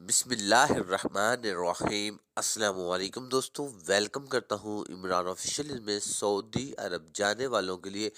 بسم اللہ الرحمن الرحیم۔ السلام علیکم دوستو، ویلکم کرتا ہوں عمران آفیشیل میں۔ سعودی عرب جانے والوں کے لیے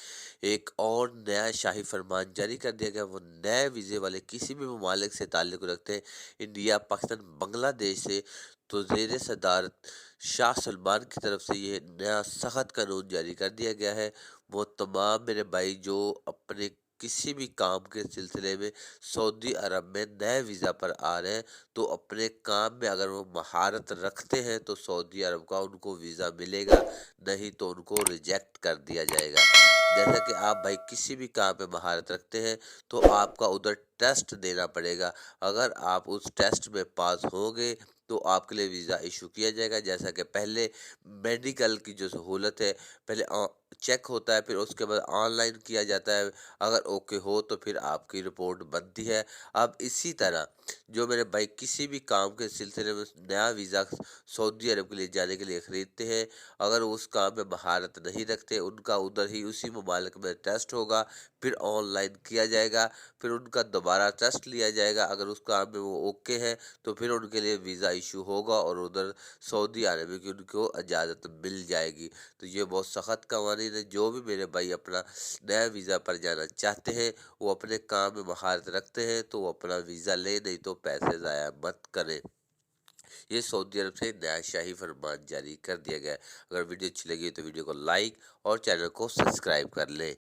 ایک اور نیا شاہی فرمان جاری کر دیا گیا۔ وہ نئے ویزے والے کسی بھی ممالک سے تعلق رکھتے ہیں، انڈیا، پاکستان، بنگلہ دیش سے، تو زیر صدارت شاہ سلمان کی طرف سے یہ نیا سخت قانون جاری کر دیا گیا ہے۔ وہ تمام میرے بھائی جو اپنے کسی بھی کام کے سلسلے میں سعودی عرب میں نئے ویزا پر آ رہے ہیں، تو اپنے کام میں اگر وہ مہارت رکھتے ہیں تو سعودی عرب کا ان کو ویزا ملے گا، نہیں تو ان کو ریجیکٹ کر دیا جائے گا۔ جیسا کہ آپ بھائی کسی بھی کام میں مہارت رکھتے ہیں تو آپ کا ادھر ٹیسٹ دینا پڑے گا۔ اگر آپ اس ٹیسٹ میں پاس ہوں گے تو آپ کے لیے ویزا ایشو کیا جائے گا۔ جیسا کہ پہلے میڈیکل کی جو سہولت ہے، پہلے چیک ہوتا ہے، پھر اس کے بعد آن لائن کیا جاتا ہے، اگر اوکے ہو تو پھر آپ کی رپورٹ بنتی ہے۔ اب اسی طرح جو میرے بھائی کسی بھی کام کے سلسلے میں نیا ویزا سعودی عرب کے لیے جانے کے لیے خریدتے ہیں، اگر اس کام میں مہارت نہیں رکھتے، ان کا ادھر ہی اسی ممالک میں ٹیسٹ ہوگا، پھر آن لائن کیا جائے گا، پھر ان کا دوبارہ ٹیسٹ لیا جائے گا۔ اگر اس کام میں وہ اوکے ہے تو پھر ان کے لیے ویزا ایشو ہوگا اور ادھر سعودی عرب کی ان کو اجازت مل جائے گی۔ تو یہ بہت سخت قوانین ہے۔ جو بھی میرے بھائی اپنا نیا ویزا پر جانا چاہتے ہیں، وہ اپنے کام میں مہارت رکھتے ہیں تو وہ اپنا ویزا لے، نہیں تو پیسے ضائع مت کریں۔ یہ سعودی عرب سے نیا شاہی فرمان جاری کر دیا گیا ہے۔ اگر ویڈیو اچھی لگی تو ویڈیو کو لائک اور چینل کو سبسکرائب کر لیں۔